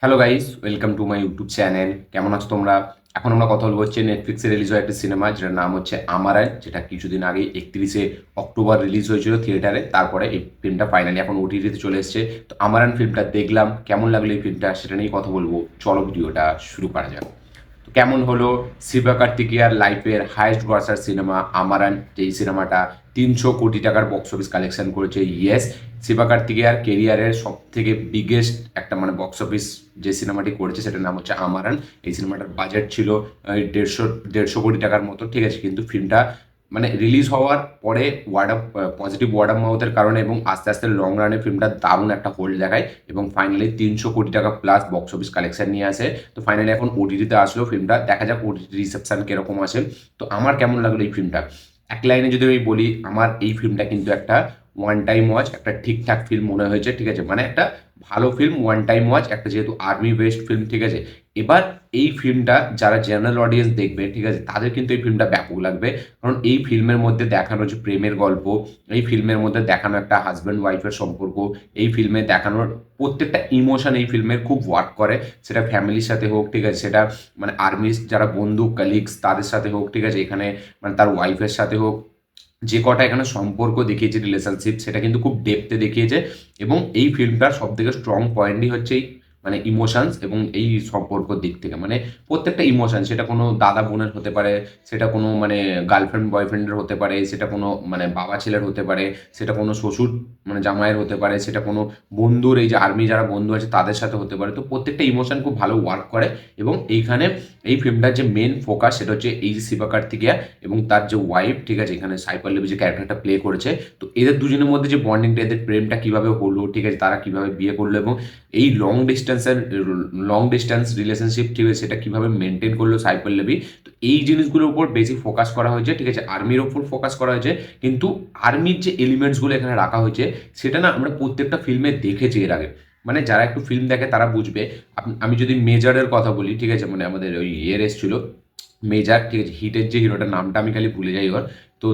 Hello guys, welcome to my YouTube channel. কেমন আছো তোমরা? এখন আমরা কথা বলবো হচ্ছে নেটফ্লিক্সে রিলিজ হওয়া একটা সিনেমা যেটার নাম হচ্ছে আমারান, যেটা কিছুদিন আগে 31শে অক্টোবর রিলিজ হয়েছিল থিয়েটারে। তারপরে এই ফিল্মটা ফাইনালি এখন ওটিটিতে চলে এসেছে। তো আমারান ফিল্মটা দেখলাম, কেমন লাগলো এই ফিল্মটা সেটা নিয়ে কথা বলবো। চলো ভিডিওটা শুরু করা যাক। তো কেমন হলো শিবা কার্তিকেয়ার লাইফের হাইয়েস্ট গ্রসার সিনেমা আমারান, যেই সিনেমাটা 300 কোটি টাকার বক্স অফিস কালেকশন করেছে। ইয়েস, শিবা কার্তিকেয়ার কেরিয়ারের সব থেকে বিগেস্ট একটা মানে বক্স অফিস যে সিনেমাটি করেছে সেটার নাম হচ্ছে আমারান। এই সিনেমাটার বাজেট ছিল দেড়শো দেড়শো কোটি টাকার মতো, ঠিক আছে। কিন্তু ফিল্মটা মানে রিলিজ হওয়ার পরে পজিটিভ ওয়ার্ড অফ মাউথের কারণে এবং আস্তে আস্তে লং রানে ফিল্মটা দারুণ একটা হোল্ড দেখায় এবং ফাইনালি 300 কোটি টাকা প্লাস বক্স অফিস কালেকশন নিয়ে আসে। তো ফাইনালি এখন ওটিটিতে আসলো ফিল্মটা, দেখা যাক ওটিটি রিসেপশন কিরকম আসে। তো আমার কেমন লাগলো এই ফিল্মটা, এক লাইনে যদি আমি বলি, আমার এই ফিল্মটা কিন্তু একটা ওয়ান টাইম ওয়াচ, একটা ঠিকঠাক ফিল্ম মনে হয়েছে, ঠিক আছে। মানে একটা ভালো ফিল্ম, ওয়ান টাইম ওয়াচ, একটা যেহেতু আর্মি বেসড ফিল্ম, ঠিক আছে। এবার এই ফিল্মটা যারা জেনারেল অডিয়েন্স দেখবে, ঠিক আছে, তাদের কিন্তু এই ফিল্মটা ব্যাপক লাগবে। কারণ এই ফিল্মের মধ্যে দেখানো যে প্রেমের গল্প, এই ফিল্মের মধ্যে দেখানো একটা হাজব্যান্ড ওয়াইফের সম্পর্ক, এই ফিল্মে দেখানোর প্রত্যেকটা ইমোশন এই ফিল্মের খুব ওয়ার্ক করে। সেটা ফ্যামিলির সাথে হোক, ঠিক আছে, সেটা মানে আর্মির যারা বন্ধু কালিগস তাদের সাথে হোক, ঠিক আছে, এখানে মানে তার ওয়াইফের সাথে হোক, যে কটা এখানে সম্পর্ক দেখিয়েছে, রিলেশনশিপ, সেটা কিন্তু খুব ডেপথে দেখিয়েছে। এবং এই ফিল্মটার সব থেকে স্ট্রং পয়েন্টই হচ্ছে এই মানে ইমোশনস এবং এই সম্পর্কর দিক থেকে মানে প্রত্যেকটা ইমোশন, সেটা কোনো দাদা বোনের হতে পারে, সেটা কোনো মানে গার্লফ্রেন্ড বয়ফ্রেন্ডের হতে পারে, সেটা কোনো মানে বাবা ছেলের হতে পারে, সেটা কোনো শ্বশুর মানে জামাইয়ের হতে পারে, সেটা কোনো বন্ধুর, এই যে আর্মি যারা বন্ধু আছে তাদের সাথে হতে পারে। তো প্রত্যেকটা ইমোশন খুব ভালো ওয়ার্ক করে। এবং এইখানে এই ফিল্মটার যে মেন ফোকাস সেটা হচ্ছে এই যে শিবা কার্তিকেয়া এবং তার যে ওয়াইফ, ঠিক আছে, এখানে সাই পল্লবী যে ক্যারেক্টারটা প্লে করেছে। তো এদের দুজনের মধ্যে যে বন্ডিংটা, এদের প্রেমটা কিভাবে হলো, ঠিক আছে, তারা কিভাবে বিয়ে করলো এবং এই লং ডিস্টেন্স রিলেশনশিপ, ঠিক আছে, সেটা কিভাবে মেনটেন করলো সাই পল্লবী। তো এই জিনিসগুলোর উপর বেশি ফোকাস করা হয়েছে, ঠিক আছে। আর্মির ওপর ফোকাস করা হয়েছে, কিন্তু আর্মির যে এলিমেন্টসগুলো এখানে রাখা হয়েছে সেটা না আমরা প্রত্যেকটা ফিল্মে দেখেছি এর আগে। মানে যারা একটু ফিল্ম দেখে তারা বুঝবে। আমি যদি মেজরের কথা বলি, ঠিক আছে, মানে আমাদের ওই ইয়ের এসেছিল মেজার, ঠিক আছে, হিটের যে হিরোটার নামটা আমি খালি ভুলে যাই ওর। তো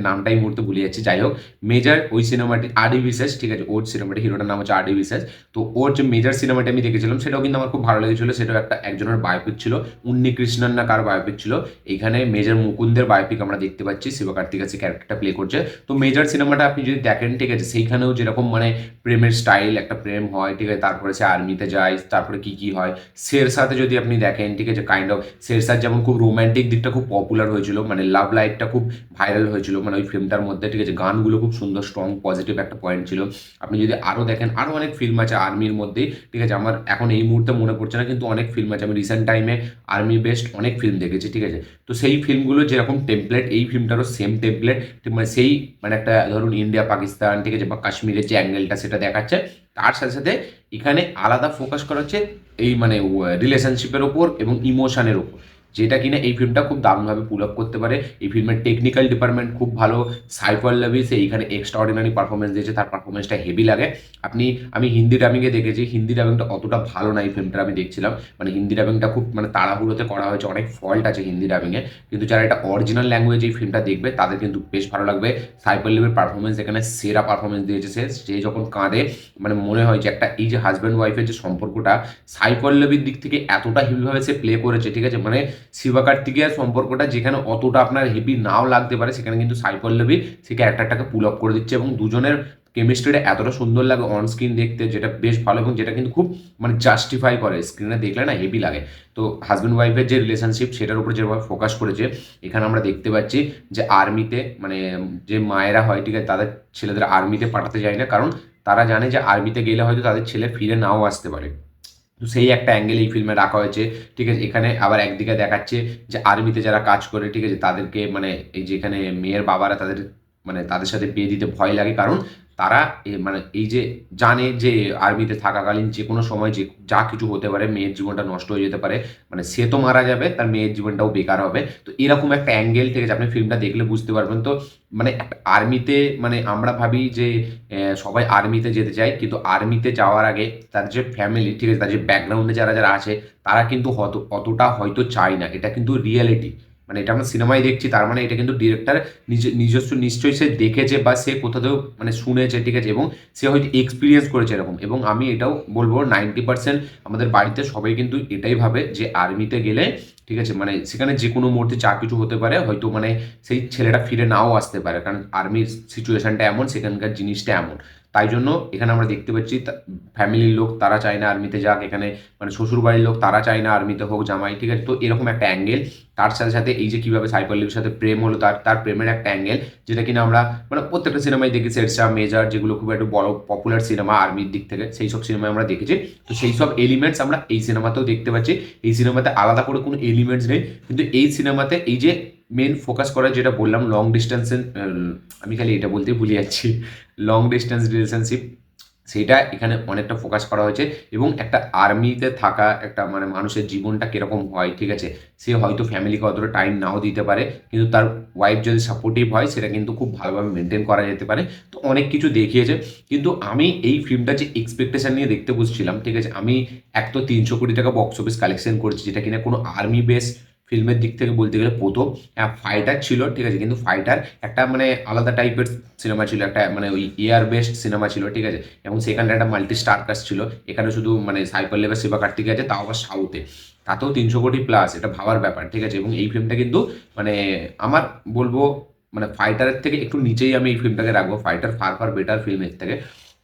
নামটা এই মুহূর্তে ভুলে যাচ্ছি। যাই হোক, মেজার ওই সিনেমাটি আরডি বিশেষ, ঠিক আছে, ওর সিনেমাটি হিরোটার নাম হচ্ছে আরডি বিশেষ। তো ওর যে মেজার সিনেমাটি আমি দেখেছিলাম সেটাও কিন্তু আমার খুব ভালো লেগেছিল। সেটাও একজনের বায়োপিক ছিল, উন্নি কৃষ্ণন না কার বায়োপিক ছিল। এখানে মেজর মুকুন্দের বায়োপিক আমরা দেখতে পাচ্ছি, শিবকার্তিক আছে ক্যারেক্টারটা প্লে করছে। তো মেজর সিনেমাটা আপনি যদি দেখেন, ঠিক আছে, সেইখানেও যেরকম মানে প্রেমের স্টাইল, একটা প্রেম হয়, ঠিক আছে, তারপরে সে আর্মিতে যায়, তারপরে কি কি হয়। শেরশাতে যদি আপনি দেখেন, ঠিক আছে, কাইন্ড অফ শেরশার যেমন খুব রোম্যান্টিক দিকটা খুব পপুলার হয়েছিল, মানে লাভ লাইফটা খুব ভাইরাল হয়েছিল মানে ওই ফিল্মটার মধ্যে, ঠিক আছে। গানগুলো খুব সুন্দর, স্ট্রং, পজিটিভ একটা পয়েন্ট ছিল। আপনি যদি আরও দেখেন, আরও অনেক ফিল্ম আছে আর্মির মধ্যেই, ঠিক আছে। আমার এখন এই মুহূর্তে মনে পড়ছে না, কিন্তু অনেক ফিল্ম আছে। আমি রিসেন্ট টাইমে আর্মি বেসড অনেক ফিল্ম দেখেছি, ঠিক আছে। তো সেই ফিল্মগুলো যেরকম টেমপ্লেট, এই ফিল্মটারও সেম টেমপ্লেট, মানে সেই মানে একটা ধরুন ইন্ডিয়া পাকিস্তান, ঠিক আছে, বা কাশ্মীরের যে অ্যাঙ্গেলটা সেটা দেখাচ্ছে। তার সাথে সাথে এখানে আলাদা ফোকাস করা হচ্ছে এই মানে রিলেশনশিপের ওপর এবং ইমোশনের ওপর, যেটা কিনা এই ফিল্মটা খুব দারুণভাবে পুল আপ করতে পারে। এই ফিল্মের টেকনিক্যাল ডিপার্টমেন্ট খুব ভালো। সাই পল্লবী সে এইখানে এক্সট্রা অর্ডিনারি পারফরমেন্স দিয়েছে, তার পারফরমেন্সটা হেভি লাগে। আমি হিন্দি ডাবিংয়ে দেখেছি, হিন্দি ডাবিংটা অতটা ভালো না এই ফিল্মটা, আমি দেখছিলাম মানে হিন্দি ডাবিংটা খুব মানে তাড়াহুড়োতে করা হয়েছে, অনেক ফল্ট আছে হিন্দি ডাবিংয়ে। কিন্তু যারা এটা অরিজিনাল ল্যাঙ্গুয়েজ এই ফিল্মটা দেখবে তাদের কিন্তু বেশ ভালো লাগবে। সাই পল্লবীর পারফরমেন্স এখানে সেরা পারফরমেন্স দিয়েছে। সে যখন কাঁদে মানে মনে হয় যে একটা এই যে হাজব্যান্ড ওয়াইফের যে সম্পর্কটা সাই পল্লবীর দিক থেকে এতটা হেভিভাবে সে প্লে করেছে, ঠিক আছে। মানে শিবা কার্তিকেয়ার সম্পর্কটা যেখানে অতটা আপনার হেভি নাও লাগতে পারে, সেখানে কিন্তু সাই পল্লবী সেই ক্যারেক্টারটাকে পুল আপ করে দিচ্ছে এবং দুজনের কেমিস্ট্রিটা এতটা সুন্দর লাগে অন স্ক্রিন দেখতে, যেটা বেশ ভালো এবং যেটা কিন্তু খুব মানে জাস্টিফাই করে, স্ক্রিনে দেখলে না হেভি লাগে। তো হাজব্যান্ড ওয়াইফের যে রিলেশনশিপ সেটার উপর যেভাবে ফোকাস করেছে এখানে আমরা দেখতে পাচ্ছি যে আর্মিতে মানে যে মায়েরা হয়, ঠিক আছে, তাদের ছেলেদের আর্মিতে পাঠাতে যায় না, কারণ তারা জানে যে আর্মিতে গেলে হয়তো তাদের ছেলে ফিরে নাও আসতে পারে। তো সেই একটা অ্যাঙ্গেল এই ফিল্মে রাখা হয়েছে, ঠিক আছে। এখানে আবার একদিকে দেখাচ্ছে যে আর্মিতে যারা কাজ করে, ঠিক আছে, তাদেরকে মানে এই যে এখানে মেয়ের বাবারা তাদের মানে তাদের সাথে বিয়ে দিতে ভয় লাগে, কারণ তারা মানে এই যে জানে যে আর্মিতে থাকাকালীন যে কোনো সময় যে যা কিছু হতে পারে, মেয়ের জীবনটা নষ্ট হয়ে যেতে পারে, মানে সে তো মারা যাবে, তার মেয়ের জীবনটাও বেকার হবে। তো এরকম একটা অ্যাঙ্গেল, ঠিক আছে, আপনি ফিল্মটা দেখলে বুঝতে পারবেন। তো মানে একটা আর্মিতে মানে আমরা ভাবি যে সবাই আর্মিতে যেতে চায়, কিন্তু আর্মিতে যাওয়ার আগে তার যে ফ্যামিলি, ঠিক আছে, তার যে ব্যাকগ্রাউন্ডে যারা যারা আছে তারা কিন্তু অতটা হয়তো চায় না, এটা কিন্তু রিয়েলিটি। মানে এটা আমরা সিনেমায় দেখছি, তার মানে এটা কিন্তু ডিরেক্টর নিজস্ব নিশ্চয়ই সে দেখেছে বা সে কোথাও মানে শুনেছে, ঠিক আছে, এবং সে হয়তো এক্সপিরিয়েন্স করেছে এরকম। এবং আমি এটাও বলবো 90% আমাদের বাড়িতে সবাই কিন্তু এটাই ভাবে যে আর্মিতে গেলে, ঠিক আছে, মানে সেখানে যে কোনো মুহূর্তে যা কিছু হতে পারে, হয়তো মানে সেই ছেলেটা ফিরে নাও আসতে পারে, কারণ আর্মির সিচুয়েশনটা এমন, সেখানকার জিনিসটা এমন। তাই জন্য এখানে আমরা দেখতে পাচ্ছি ফ্যামিলির লোক তারা চায় না আর্মিতে যাক, এখানে মানে শ্বশুর বাড়ির লোক তারা চায় না আর্মিতে হোক জামাই, ঠিক আছে। তো এরকম একটা অ্যাঙ্গেল, তার সাথে সাথে এই যে কীভাবে সাই পল্লবীর সাথে প্রেম হলো, তার প্রেমের একটা অ্যাঙ্গেল, যেটা কিনা আমরা মানে প্রত্যেকটা সিনেমায় দেখি, শেরশাহ, মেজর, যেগুলো খুব একটা বড় পপুলার সিনেমা আর্মির দিক থেকে, সেই সব সিনেমায় আমরা দেখেছি। তো সেই সব এলিমেন্টস আমরা এই সিনেমাতেও দেখতে পাচ্ছি। এই সিনেমাতে আলাদা করে কোনো এলিমেন্টস নেই, কিন্তু এই সিনেমাতে এই যে মেন ফোকাস করা যেটা বললাম লং ডিস্টেন্সে, আমি খালি এটা বলতেই ভুলে যাচ্ছি, লং ডিস্টেন্স রিলেশনশিপ, সেইটা এখানে অনেকটা ফোকাস করা হয়েছে। এবং একটা আর্মিতে থাকা একটা মানে মানুষের জীবনটা কীরকম হয়, ঠিক আছে, সে হয়তো ফ্যামিলিকে অতটা টাইম নাও দিতে পারে, কিন্তু তার ওয়াইফ যদি সাপোর্টিভ হয় সেটা কিন্তু খুব ভালোভাবে মেনটেন করা যেতে পারে। তো অনেক কিছু দেখিয়েছে। কিন্তু আমি এই ফিল্মটা যে এক্সপেকটেশন নিয়ে দেখতে বসছিলাম, ঠিক আছে, আমি এক তো 300 কোটি টাকা বক্স অফিস কালেকশন করেছি, যেটা কিনা কোনো আর্মি বেস ফিল্মের দিক থেকে বলতে গেলে প্রথম। হ্যাঁ, ফাইটার ছিল, ঠিক আছে, কিন্তু ফাইটার একটা মানে আলাদা টাইপের সিনেমা ছিল, একটা মানে ওই এয়ার বেসড সিনেমা ছিল, ঠিক আছে, এবং সেখানে একটা মাল্টি স্টার কাস্ট ছিল। এখানে শুধু মানে সাই পল্লবী, শিবা কার্তিক আছে, তাও আবার সাউথে, তাতেও 300 কোটি প্লাস, এটা ভাবার ব্যাপার, ঠিক আছে। এবং এই ফিল্মটা কিন্তু মানে আমার বলবো মানে ফাইটারের থেকে একটু নিচেই আমি এই ফিল্মটাকে রাখবো, fighter far far better film এর থেকে।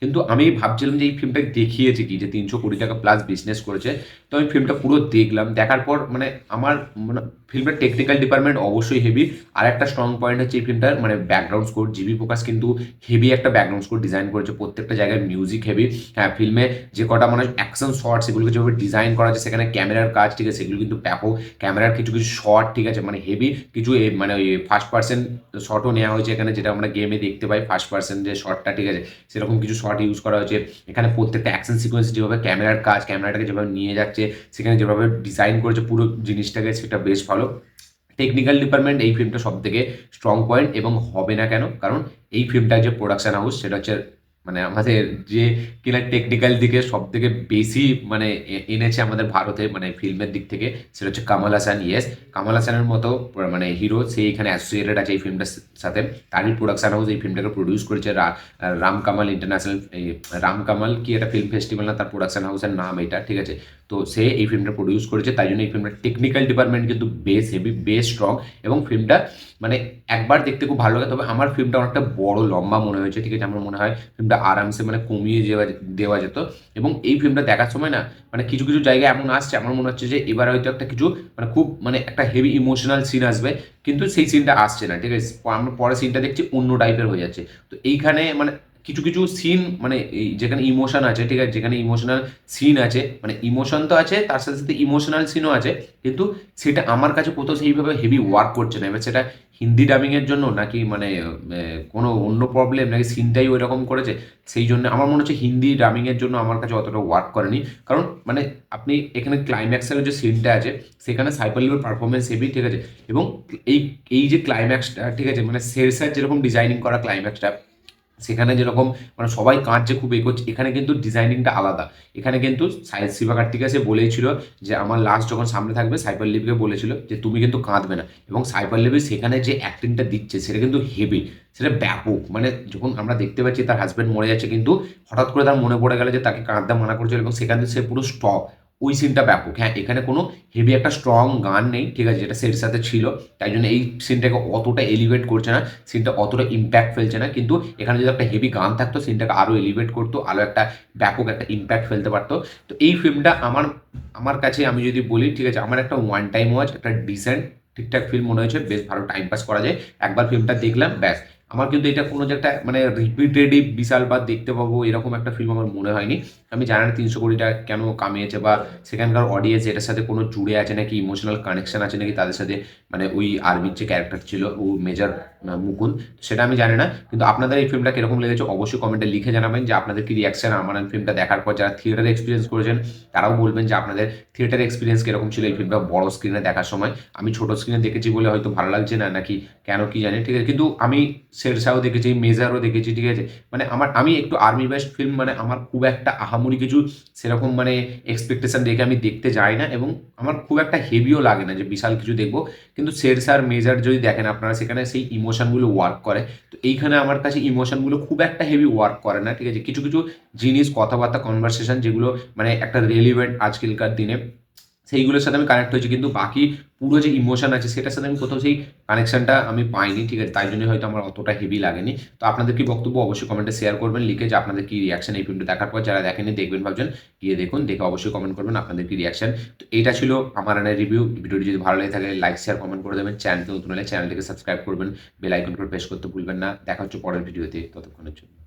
কিন্তু আমি ভাবছিলাম যে এই ফিল্মটা দেখিয়েছে কি, যে 300 কোটি টাকা প্লাস বিজনেস করেছে। তো আমি ফিল্মটা পুরো দেখলাম, দেখার পর মানে আমার মানে ফিল্মের টেকনিক্যাল ডিপার্টমেন্ট অবশ্যই হেভি। আর একটা স্ট্রং পয়েন্ট হচ্ছে এই ফিল্মটার মানে ব্যাকগ্রাউন্ড স্কোর, জিবি প্রকাশ কিন্তু হেভি একটা ব্যাকগ্রাউন্ড স্কোর ডিজাইন করেছে, প্রত্যেকটা জায়গায় মিউজিক হেভি। হ্যাঁ, ফিল্মে যে কটা মানে অ্যাকশন শট সেগুলোকে যেভাবে ডিজাইন করা আছে, সেখানে ক্যামেরার কাজ, ঠিক আছে, সেগুলো কিন্তু ব্যাপক। ক্যামেরার কিছু কিছু শট, ঠিক আছে, মানে হেভি কিছু মানে ওই ফার্স্ট পার্সেন্ট শটও নেওয়া হয়েছে এখানে, যেটা আমরা গেমে দেখতে পাই ফার্স্ট পার্সেন্ট যে শটটা, ঠিক আছে, সেরকম কিছু শট ইউজ করা হয়েছে এখানে। প্রত্যেকটা অ্যাকশন সিকোয়েন্স যেভাবে ক্যামেরার কাজ, ক্যামেরাটাকে যেভাবে নিয়ে যাচ্ছে, সেখানে যেভাবে ডিজাইন করেছে পুরো জিনিসটাকে, সেটা বেশ ভালো। টেকনিক্যাল ডিপার্টমেন্ট এই ফিল্মটা সব থেকে স্ট্রং পয়েন্ট, এবং হবে না কেন, কারণ এই ফিল্মটার যে প্রোডাকশন হাউস সেটা হচ্ছে মানে আমাদের যে কিনা টেকনিক্যাল দিকে সব থেকে বেশি মানে এনেছে আমাদের ভারতে মানে ফিল্মের দিক থেকে, সেটা হচ্ছে কামাল হাসান। ইয়েস, কামাল হাসানের মতো মানে হিরো সে এখানে অ্যাসোসিয়েটেড আছে এই ফিল্মটার সাথে। তারই প্রোডাকশন হাউস এই ফিল্মটাকে প্রডিউস করেছে, রাম কামাল ইন্টারন্যাশনাল, রাম কামাল কি একটা ফিল্ম ফেস্টিভ্যাল না, তার প্রোডাকশন হাউসের নাম এটা, ঠিক আছে। তো সে এই ফিল্মটা প্রডিউস করেছে, তাই জন্য এই ফিল্মটা টেকনিক্যাল ডিপার্টমেন্ট কিন্তু বেশ হেভি, বেশ স্ট্রং। এবং ফিল্মটা মানে একবার দেখতে খুব ভালো লাগে। তবে আমার ফিল্মটা অনেকটা বড় লম্বা মনে হয়েছে, ঠিক আছে, আমার মনে হয় ফিল্মটা আরামসে মানে কমিয়ে দেওয়া যেত। এবং এই ফিল্মটা দেখার সময় না মানে কিছু কিছু জায়গায় এমন আসছে, আমার মনে হচ্ছে যে এবার হয়তো একটা কিছু মানে খুব মানে একটা হেভি ইমোশনাল সিন আসবে, কিন্তু সেই সিনটা আসছে না, ঠিক আছে। আমরা পরে সিনটা দেখছি অন্য টাইপের হয়ে যাচ্ছে। তো এইখানে মানে কিছু কিছু সিন মানে এই যেখানে ইমোশন আছে, ঠিক আছে, যেখানে ইমোশনাল সিন আছে, মানে ইমোশন তো আছে, তার সাথে সাথে ইমোশনাল সিনও আছে, কিন্তু সেটা আমার কাছে কোথাও সেইভাবে হেভি ওয়ার্ক করছে না। এবার সেটা হিন্দি ডাবিংয়ের জন্য নাকি মানে কোনো অন্য প্রবলেম, নাকি সিনটাই ওই রকম করেছে, সেই জন্য আমার মনে হচ্ছে হিন্দি ডাবিংয়ের জন্য আমার কাছে অতটা ওয়ার্ক করেনি। কারণ মানে আপনি এখানে ক্লাইম্যাক্সের যে সিনটা আছে, সেখানে সাই পল্লবীর পারফরমেন্স হেভি, ঠিক আছে। এবং এই এই যে ক্লাইম্যাক্সটা, ঠিক আছে, মানে শেরশাহ যেরকম ডিজাইনিং করা ক্লাইম্যাক্সটা, সেখানে যেরকম মানে সবাই কাঁদছে, খুব এগোচ্ছে, এখানে কিন্তু ডিজাইনিংটা আলাদা। এখানে কিন্তু শিবা কার্তিক সে বলেছিল যে আমার লাস্ট যখন সামনে থাকবে, সাই পল্লবীকে বলেছিল যে তুমি কিন্তু কাঁদবে না। এবং সাই পল্লবী সেখানে যে অ্যাক্টিংটা দিচ্ছে সেটা কিন্তু হেভি, সেটা ব্যাপক। মানে যখন আমরা দেখতে পাচ্ছি তার হাজব্যান্ড মরে যাচ্ছে, কিন্তু হঠাৎ করে তার মনে পড়ে গেল যে তাকে কাঁদতে মানা করছিল, এবং সেখানে সে পুরো স্টপ, ওই সিনটা ব্যাপক। হ্যাঁ, এখানে কোনো হেভি একটা স্ট্রং গান নেই, ঠিক আছে, যেটা সের সাথে ছিল, তাই জন্য এই সিনটাকে অতটা এলিভেট করছে না, সিনটা অতটা ইম্প্যাক্ট ফেলছে না। কিন্তু এখানে যদি একটা হেভি গান থাকতো, সিনটাকে আরও এলিভেট করতো, আরও একটা ব্যাপক একটা ইম্প্যাক্ট ফেলতে পারতো। তো এই ফিল্মটা আমার আমার কাছে আমি যদি বলি, ঠিক আছে, আমার একটা ওয়ান টাইম ওয়াচ, একটা ডিসেন্ট ঠিকঠাক ফিল্ম মনে হয়েছে, বেশ ভালো টাইম পাস করা যায়। একবার ফিল্মটা দেখলাম ব্যাস। আমার কিন্তু এটা কোনো যে একটা মানে রিপিটেটিভ বিশালবার দেখতে পাবো এরকম একটা ফিল্ম আমার মনে হয়নি। আমি জানি না 300 কোটি টাকা কেন কামিয়েছে, বা সেখানকার অডিয়েন্স এটার সাথে কোনো জুড়ে আছে নাকি, ইমোশনাল কানেকশন আছে নাকি তাদের সাথে, মানে ওই আর্মির যে ক্যারেক্টার ছিল ও মেজর মুকুন্দ, সেটা আমি জানি না। কিন্তু আপনাদের এই ফিল্মটা কিরকম লেগেছে অবশ্যই কমেন্টে লিখে জানাবেন যে আপনাদের কি রিয়াকশন আমার ফিল্মটা দেখার পর। যারা থিয়েটারে এক্সপিরিয়েন্স করেছেন তারাও বলবেন যে আপনাদের থিয়েটার এক্সপিরিয়েন্স কিরকম ছিল এই ফিল্মটা বড় স্ক্রিনে দেখার সময়। আমি ছোট স্ক্রিনে দেখেছি বলে হয়তো ভালো লাগছে না, নাকি কেন কি জানি, ঠিক আছে। কিন্তু আমি শেরশাহও দেখেছি, মেজারও দেখেছি, ঠিক আছে? মানে আমি একটু আর্মি বেসড ফিল্ম মানে আমার খুব একটা আহামরি কিছু সেরকম মানে এক্সপেকটেশন রেখে আমি দেখতে যাই না, এবং আমার খুব একটা হেভিও লাগে না যে বিশাল কিছু দেখবো। কিন্তু শেরশাহ আর মেজার যদি দেখেন আপনারা, সেখানে সেই ইমোশনগুলো ওয়ার্ক করে। তো এইখানে আমার কাছে ইমোশনগুলো খুব একটা হেভি ওয়ার্ক করে না, ঠিক আছে? কিছু কিছু জিনিস, কথাবার্তা, কনভারসেশন যেগুলো মানে একটা রেলিভেন্ট আজকালকার দিনে, সেইগুলোর সাথে আমি কানেক্ট হয়েছি, কিন্তু বাকি পুরো যে ইমোশন আছে সেটার সাথে আমি কোথাও সেই কানেকশনটা আমি পাইনি, ঠিক আছে? তাই জন্য হয়তো আমার অতটা হেভি লাগেনি। তো আপনাদের কি বক্তব্য অবশ্যই কমেন্টে শেয়ার করবেন লিখে, যে আপনাদের কি রিয়াকশন এই ফিল্মটা দেখার পর। যারা দেখেনি, দেখবেন ভাবছেন, গিয়ে দেখুন, দেখে অবশ্যই কমেন্ট করবেন আপনাদের কি রিয়াকশন। তো এইটা ছিল আমার রিভিউ। ভিডিওটি যদি ভালো লাগে থাকে লাইক শেয়ার কমেন্ট করে দেবেন। চ্যানেলকে নতুন হলে চ্যানেলটিকে সাবস্ক্রাইব করবেন, বেল আইকন করে প্রেস করতে ভুলবেন না। দেখা হচ্ছে পরের ভিডিওতে, ততক্ষণের জন্য।